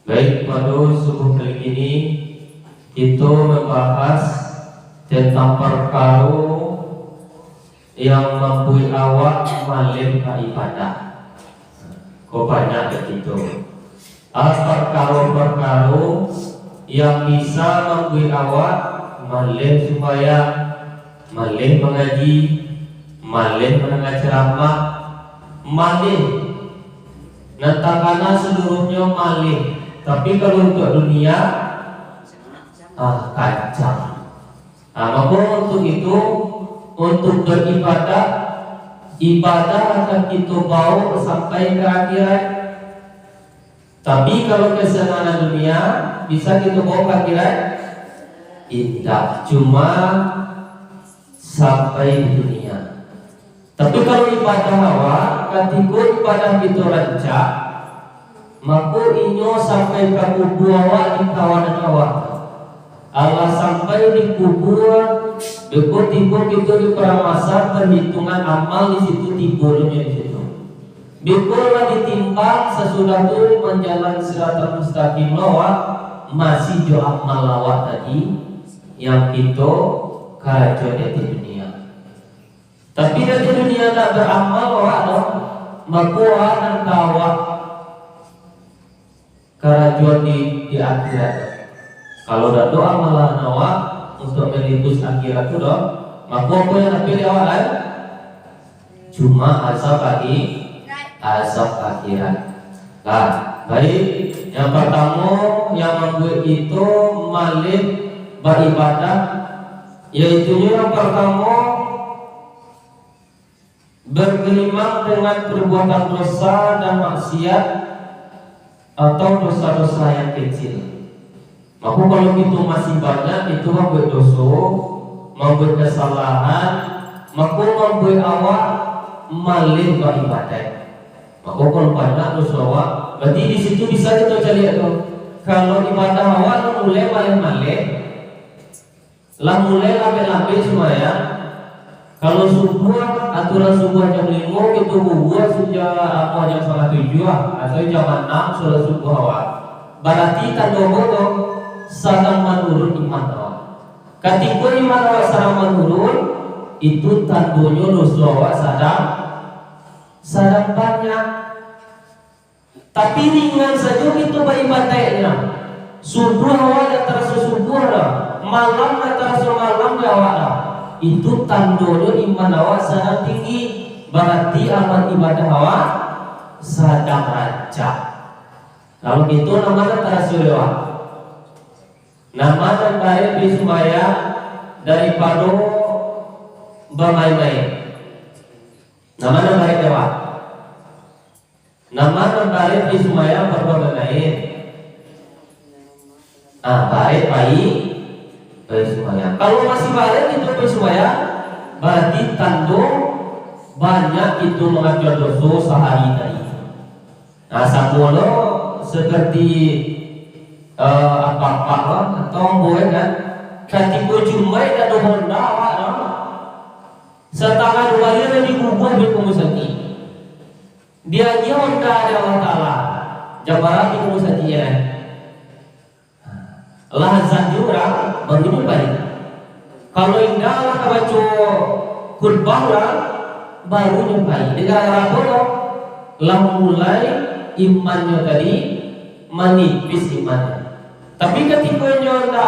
Baik, pada subuh kali ini kita membahas tentang perkara yang membuat awak malam ibadah. Kau banyak begitu. Perkara-perkara yang bisa membuat awak malam supaya malam mengaji, malam mendengar ceramah, malam nantakana seluruhnya malam. Tapi kalau untuk dunia kacang. Maka untuk itu, untuk beribadah, ibadah akan kita bawa sampai ke akhirat. Tapi kalau kesenangan dunia bisa kita bawa ke akhirat, tidak cuma sampai di dunia. Tapi kalau ibadah awak, ketika ibadah kita rancak, maka inyo sampai ke kubur awak di kawanan awak. Allah sampai di kubur, tiba kita di peramasa perhitungan amal di situ tiburnya di situ. Bikulah ditimbang sesudah itu menjalan siratal mustaqim awak masih jo amal awak tadi yang kita karajo di dunia. Tapi dari dunia tak beramal awak dong, maka awak dan kawak kerajuan di akhirat. Kalau dah doa malah awak untuk menembus akhirat itu dong, maka apa yang nak pilih awak lain? Cuma azab akhirat. Nah, baik. Yang pertama yang membuat itu malam beribadah, yaitu yang pertama bergelimang dengan perbuatan dosa dan maksiat atau dosa-dosa yang kecil. Maka kalau itu masih banyak, itu membuat dosa, membuat kesalahan, maka membuat awak malam beribadah. Maka kalau banyak dosa awak, berarti di situ bisa kita cari itu. Kalau ibadah awak mulai malam-malam, lah mulai lambe-lambe semuanya. Kalau subuh, aturan subuh jam 5 itu bubuh sejak jam 7 atau jam 6 sudah subuh awal. Berarti tanda bodoh sedang menurun iman awak. Ketika iman awak sedang menurun, itu tandanya dosa awak sedang banyak. Tapi ringan saja kita beribadahnya. Subuh awak dah terasa subuh dah, malam dah terasa malam dah awak dah. Itu tandanya iman awak sangat tinggi. Berarti amal ibadah awak sedang rancak. Kalau itu namanya terasuliwa. Nama dan baik bismaya daripada bermain-main. Nama dan baik awak. Nama dan baik bismaya bermain-main. Baik. Semuanya. Kalau masih balik itu semuanya, berarti tanda banyak itu mengajar dosa sehari tadi. Samula seperti apa-apa atau boleh kan? Ketika jumai dan honda awak setengah dua hari di kubur di kumusati. Dia honda ada Allah Taala. Jabaran di kumusati ya. Lahazan juga baru balik. Kalau indah lah kawacu khutbah lah baru nyupai. Negara apa dong? Lah mulai imannya tadi menipis imannya. Tapi ketika nyonya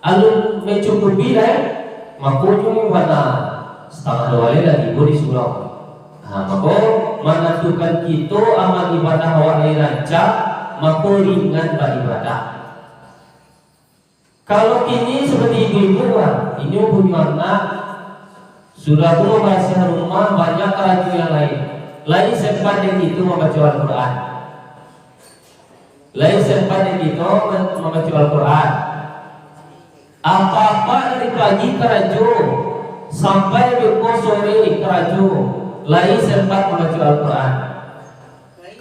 alun mencukupi maka cuma pada setengah dua hari dah tiba di surau. Maka menentukan kita amal ibadah awak rancak, maka ringan beribadah. Kalau kini seperti ibu-ibu ini punya anak sudah pun membaca rumah banyak kerajaan yang lain sempat yang itu membaca Al-Quran, lain sempat yang itu membaca Al-Quran. Apa-apa dari pagi kerajaan sampai besok sore kerajaan, lain sempat membaca Al-Quran.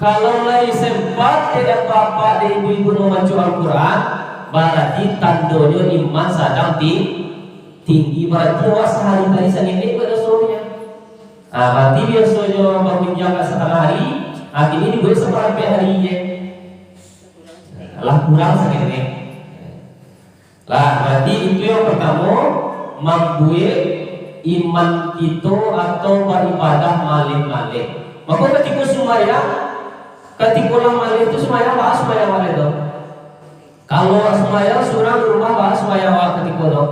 Kalau lain sempat tidak apa-apa dari ibu-ibu membaca Al-Quran, berarti tandanya iman sedang tinggi. Berarti awak sehari tadi sendiri pada soalnya. Berarti biasanya bangun jam setengah hari, ini dibuat sampai hari ini. lah kurang segini. Lah berarti itu yang pertama membuat iman kita atau beribadah malih-malih. Maka ketika sembahyang, ketika ulang malih itu sembahyang bahas sembahyang malih itu. Kalau sembahyang surah di rumah bahas sembahyang awal ketika itu.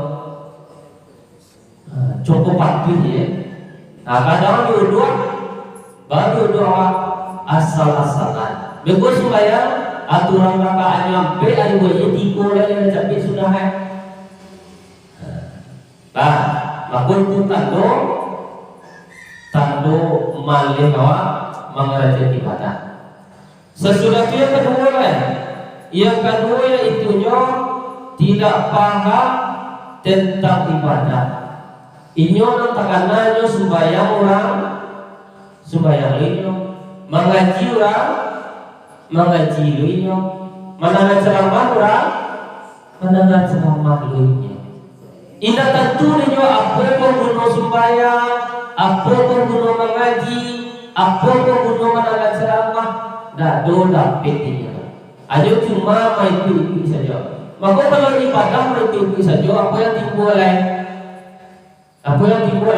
Cukup patuh ya. Nah kadang diuduk, baru diuduk asal-asalan. Begitu sembahyang aturan rakaat nyampe ada buaya tiga dan sampai sudah hai. Nah, maka itu tando malih awak mengerjakan ibadah. Sesudah itu yang kedua yang kedua yaitunya tidak paham tentang ibadah. Inyo nantakananyo sembahyang orang, sembahyang inyo, mengaji orang, mengaji inyo, mendengar ceramah orang, mendengar ceramah inyo. Ina tentu inyo apa pun sembahyang, apa pun mengaji, apa pun mendengar ceramah, dado dapat inyo. Ayo cuma main itu saja. Maka kalau ibadah main itu saja, apa yang timbul apa yang timbul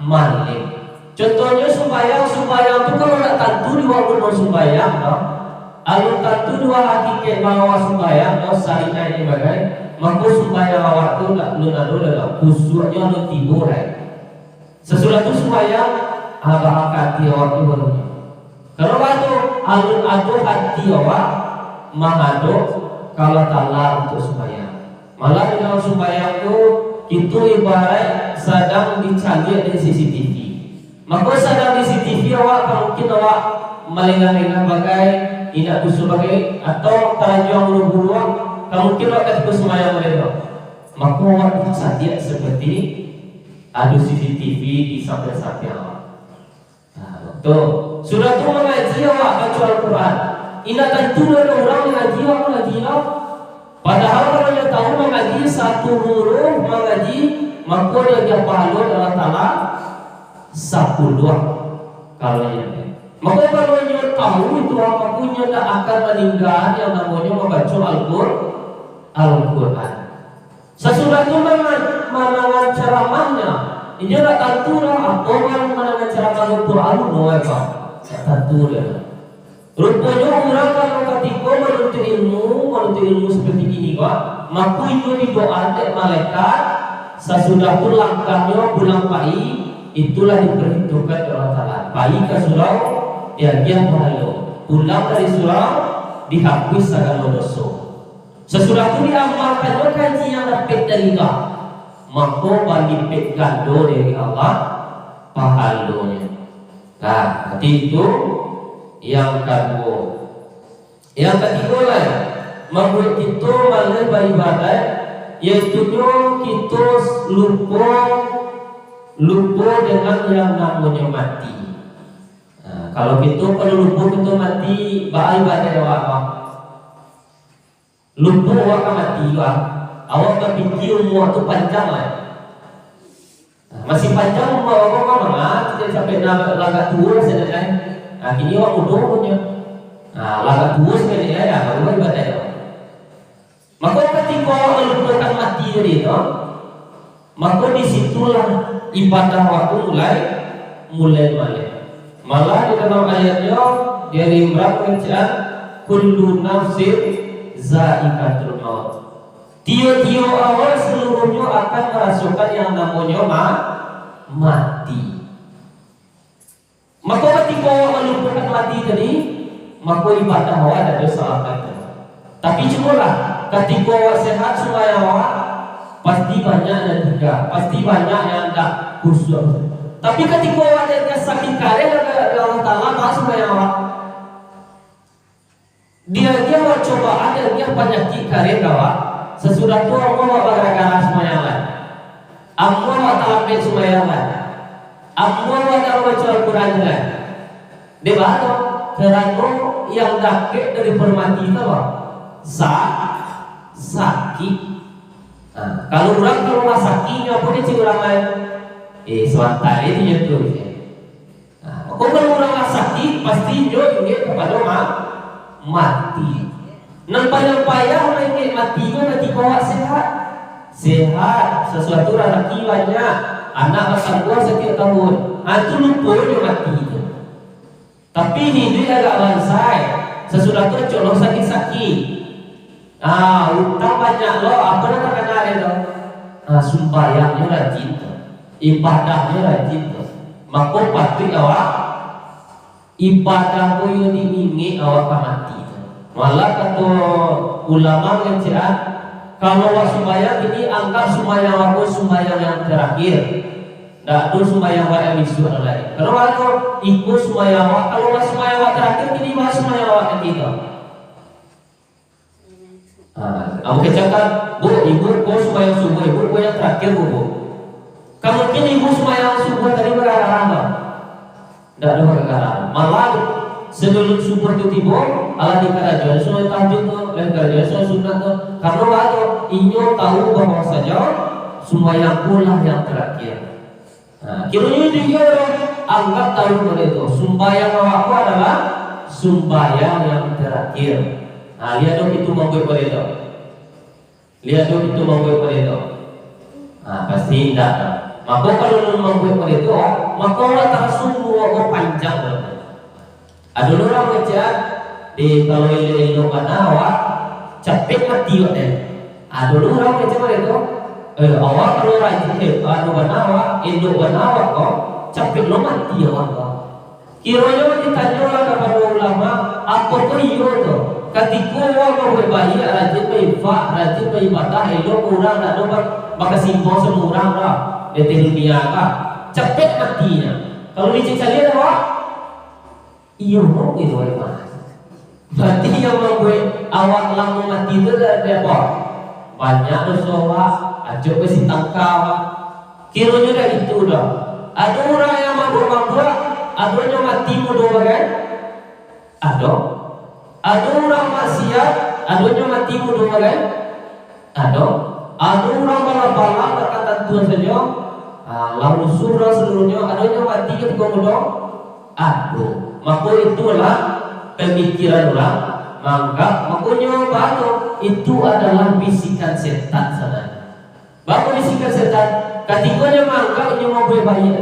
malih. Contohnya sembahyang itu kalau nak tentu dua guna sembahyang, alun tentu dua hakikat bahwa sembahyang, syariah ini bagai, maka sembahyang awak tu nak belum ada khusyuknya lu timbul. Sesudah tu sembahyang, abah hati awak tu baru. Kalau waktu alun adu hati awak, mengadu kalau taala untuk sembahyang. Malah dalam sembahyang tu itu ibarat sedang dicari di CCTV. Maka sedang di CCTV awak mungkin awak melengah-lengah bagai tidak usul bagai atau terajang buru-buruan, mungkin awak ketika sembahyang mereka. Maka awak saja seperti ada CCTV di samping-samping awak. Tuh, sudah tu mengaji awak baca Al-Quran. Ina tentu ada orang mengaji awak mengaji lah. Padahal kalau dia tahu mengaji satu huruf mengaji, maka dia pahala adalah ta'ala 10 kalau dia. Maka kalau dia tahu itu maka dia tak akan meninggal yang namanya membaca Al-Quran. Sesudah itu menangan ceramahnya, dia tak tentu lah apa yang menangan ceramah Al-Quran apa? Tentu dia. Rupanya orang kalau ketika menuntut ilmu seperti ini kok, maka itu didoa oleh malaikat. Sesudah itu langkahnya pulang pai, itulah diperhitungkan oleh Allah Taala. Pai ke surau, ya dia pahala. Pulang dari surau, dihapus segala dosa. Sesudah itu diamalkan kaji yang dapat dari Allah, maka berlipat ganda dari Allah pahalanya. Nah, berarti itu yang kedua. Yang ketiga lah, membuat kita malah beribadah, yaitu kita lupa dengan yang namanya mati. Nah, kalau kita lupa kita mati, beribadah apa? Lupa awak mati lah. Awak berfikir umur tu panjang lah. Nah, masih panjang umur awak mana? Tidak sampai laga tua sebenarnya. Nah, kini awak udah punya. Nah, laga tua sekali ya, baru ibadah. Maka ketika awak melupakan mati dari itu, maka disitulah ibadah waktu mulai balik. Malah di dalam ayatnya dari Imran bacaan kullu nafsin za'iqatul maut. Tiap-tiap awal seluruhnya akan merasakan yang namanya mati. Maka ketika awak melupakan mati tadi, maka ibadah awak ada salah kata. Tapi cumalah ketika awak sehat semua awak pasti banyak dan juga pasti banyak yang tak khusyuk. Tapi ketika awak ada sakit kareh Allah Taala tak semua awak. Dia awak coba ada dia penyakit kareh awak. Sesudah itu Allah bergara semua yang lain. Allah tak ambil semua yang lain. Allah tak baca Al-Quran lain. Dia baca kerana yang dapat dari permati itu apa? Sakit. Nah, kalau orang sakitnya apa dia cik orang lain? Sebentar itu je tu. Nah, kalau orang sakit pasti dia kepada mati. Payah lagi matinya nanti bawa sehat sesuatu rezeki banyak, anak makan buah setiap tahun, itu lupa mati itu. Tapi hidup agak lansai, sesudah itu colok sakit-sakit. Utang banyak loh, apa yang terkenal itu? Sumbayangnya rajin, ibadahnya rajin. Maka patut awak ibadah yang diingin awak mati. Malah kata ulama ngecek, kalau awak sembahyang ini anggap sembahyang aku sembahyang yang terakhir. Tak ada sembahyang awak yang bisu lagi. Kalau aku ikut sembahyang awak, kalau awak sembahyang awak terakhir ini bahas sembahyang awak yang kita. Aku kecakap, bu, ibu kau sembahyang subuh, ibu kau yang terakhir bu. Kamu mungkin ibu sembahyang subuh tadi bergarang tak? Tak ada bergarang. Malah sebelum subuh itu tiba, Allah dikarajuan soal tahajud tu, karajuan soal sunat tu. Karena waktu inyo tahu bahawa saja sembahyang pula yang terakhir. Kiranya dia anggap tahu itu sembahyang awakku adalah sembahyang yang terakhir. Lihat dong itu mau pada itu. Lihat dong itu mau pada itu. Pasti tidak. Maka kalau mau pada itu, maka orang tak semua panjang. Ada orang macam di kalau ini awak capek mati deh. Ada orang macam itu. Awak kalau rajin awak induk awak kok capek lo mati awak kok. Kiranya ditanya orang kepada ulama apa tu iyo tu. Ketika awak berbayi rajin beribadah, rajin beribadah, elok orang tak dapat maka simpang semua orang lah. Di dunia kah capek matinya. Kalau dicari awak iyo mau itu apa? Berarti yang membuat awak lama mati itu ada apa? Banyak dosa. Ajak ke si tangkap. Kiranya dah itu dah. Ada orang yang mabuk-mabuk, adanya mati mudah bagai. Ada orang maksiat, adanya mati mudah bagai. Ada orang balap-balap berkata Tuhan saja. Lalu surah seluruhnya, adanya mati ketika mudah. Maka itulah pemikiran orang. Makanya baru itu adalah bisikan setan sana. Bapak bisikan setan, ketika dia menganggap dia mau berbayi itu,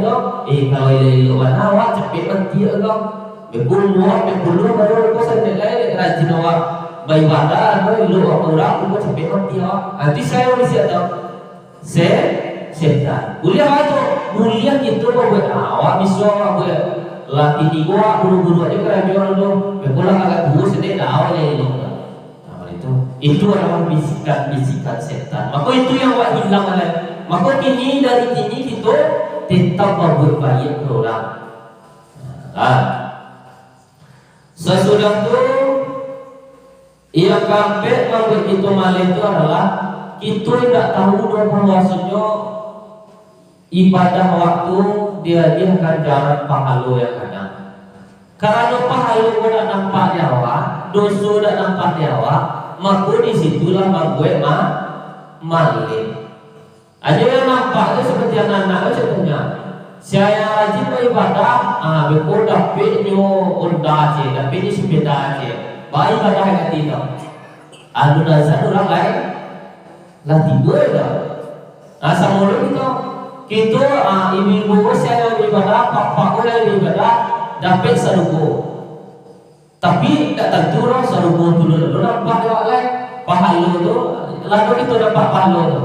kalau dia luar awak cepet mati itu, berpuluh baru lepas saya lain rajin awak beribadah, luar orang lepas cepet mati awak. Nanti saya mesti tahu, setan. Mulia itu, mulia itu buat awak bisa awak buat laki tiga, guru-guru aja kerajaan itu, berpulang agak dulu sedih awak yang itu. Itu adalah bisikan setan. Maka itu yang awak hilang oleh. Maka kini dari kini kita tetap berbuat baik orang. Sesudah itu yang kampek membuat kita malah itu adalah kita tidak tahu bahwasanya ibadah waktu dia akan jalan pahala yang ada. Karena pahala tidak nampak di awak, dosa tidak nampak di awak. Maka disitulah gue maling. Aja yang nampak itu seperti anak-anak contohnya. Saya rajin beribadah, betul dapat nyo onda aja, dapat ni sepeda aja. Baik ibadah yang tidak. Anu nazar orang lain, lah tidur dah. Asal mulu kita ibu saya beribadah, pak saya beribadah, dapat serugo. Tapi tak tentu orang serupa tu dulu nampak dia lain pahala tu lalu itu dapat pahala tu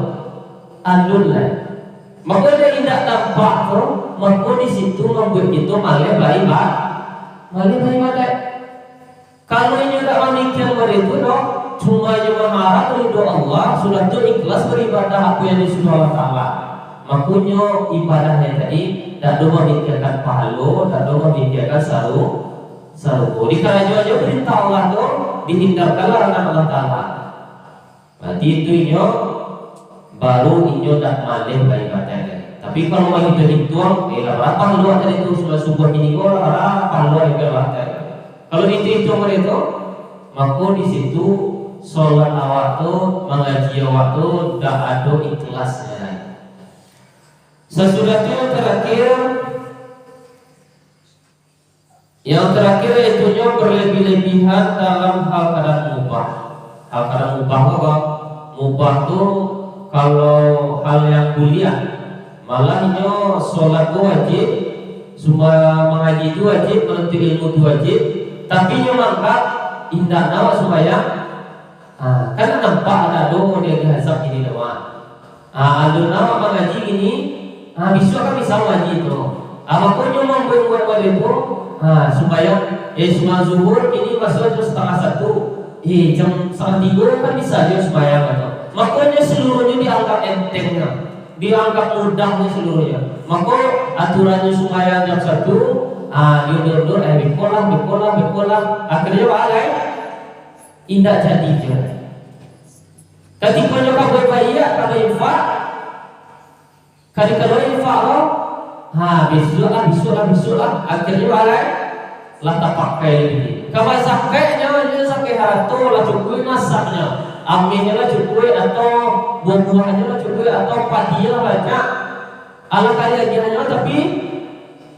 alun lain. Maka dia tidak nampak tu, maka di situ membuat kita malah baik. Kalau ini tak memikir begitu dong, cuma yang mengharap ridho Allah sudah tu ikhlas beribadah apa yang disuruh Allah Taala. Makanya ibadahnya tadi tak ada memikirkan pahala, tak ada memikirkan sarupo. Di kerajaan juga perintah Allah itu dihindarkanlah anak Allah Ta'ala. Berarti itu inyo baru inyo tak malih beribadah. Tapi kalau mau hitung, berapa luar dari itu sudah subuh ini berapa luar ibadah. Kalau itu mereka, maka di situ sholat awak tu, mengaji awak tu, dah ada ikhlasnya. Sesudah itu yang terakhir itunya berlebih-lebihan dalam hal keadaan mubah. Kadang mubah tuh kalau hal yang kuliah, malah ini sholat itu wajib, semua mengaji itu wajib, menuntut ilmu itu wajib, tapi yang mangkat indah nawa supaya kan nampak ada doa dia dihasap ini doa. Ada nawa mengaji ini, besok kan bisa mengaji itu. Makanya membuat itu supaya semua zuhur ini masuk itu 1:30, jam 2:30 kan bisa dia sembahyang gitu. Makanya seluruhnya dianggap entengnya, dianggap mudahnya seluruhnya. Maka aturannya sembahyang jam 1, diundur-undur, bikolah, akhirnya balai, indah jadi je. Ketika nyoba berbayar, kalau infak, kalau infak besok lah, akhirnya balai, lah tak pakai ini. Kalau sakainya dia sakai harto lah cukup masaknya, aminnya lah cukup atau buah-buahnya lah cukup atau padinya lah banyak. Ala kaya dia tapi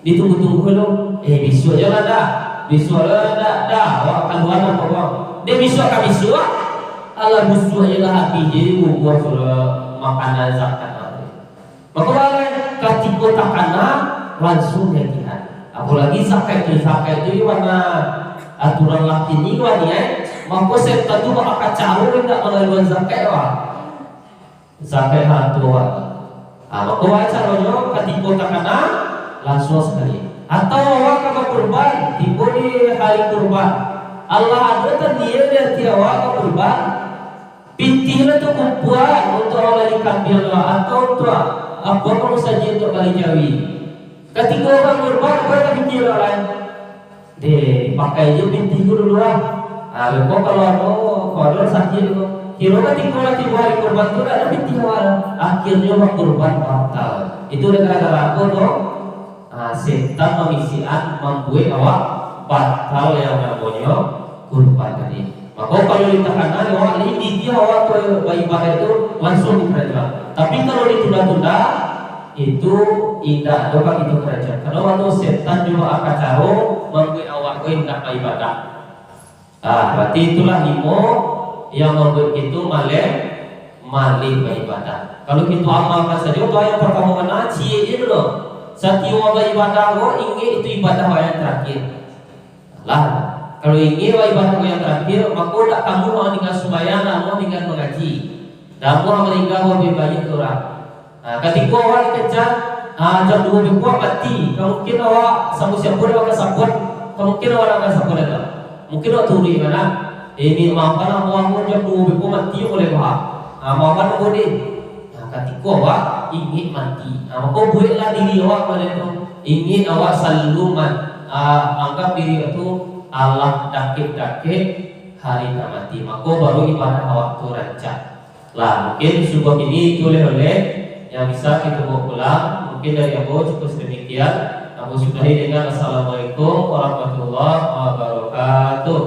ditunggu-tunggu dulu. Besok aja lah dah. Wah keluar apa bang? Dia besok kan besok. Ala besok aja lah habis jadi buah sudah makanan zakat. Maka balai ketika takana langsung ya kita. Apalagi zakat itu warna aturan laki ni wani maka setan tu bakal kacau tidak melalui zakat zakat hantu maka caranya ketika takana langsung sekali atau awak kamu kurban tiba di hari kurban Allah ada kan dia tiawak kurban pintilah tu kumpulan untuk orang kambing atau untuk apa kamu saja untuk balik jawi ketika orang kurban apa pinti orang dipakai aja binti dulu lah. Kok kalau sakit itu, kira ketika hari kurban itu ada binti awal, akhirnya kurban batal. Itu gara-gara apa tuh? Setan memisian membuat awak batal yang namanya kurban tadi. Maka kalau ditekankan awak ini dia awak tuh ibadah itu langsung dikerjakan. Tapi kalau ditunda-tunda itu tidak dapat itu kerja. Kalau waktu setan juga akan caro membuat awak tidak ibadah. Berarti itulah ilmu yang membuat itu maling beribadah. Kalau kita amalkan saja, itu yang pertama mana cie dulu. Setiap ibadah ingin itu ibadah yang terakhir. Lah, kalau ingin ibadah yang terakhir, maka tak kamu mau dengan sembahyang, mau dengan mengaji, dan mau meninggal lebih banyak orang. Ketika awak dikejar jam 2 minggu mati, mungkin awak sama siapa dia akan sabut, mungkin awak akan sabut ada, mungkin awak turi mana, ini maafkan awak jam 2 minggu mati boleh bah, maafkan boleh. Ketika awak ingin mati, maka buatlah diri awak pada itu, ingin awak selalu anggap diri itu Allah dakik hari mati, maka baru ibadah awak tu rancang. Lah mungkin sebuah ini oleh yang bisa kita bawa pulang. Mungkin dari aku cukup sedemikian. Aku sudahi dengan Assalamualaikum warahmatullahi wabarakatuh.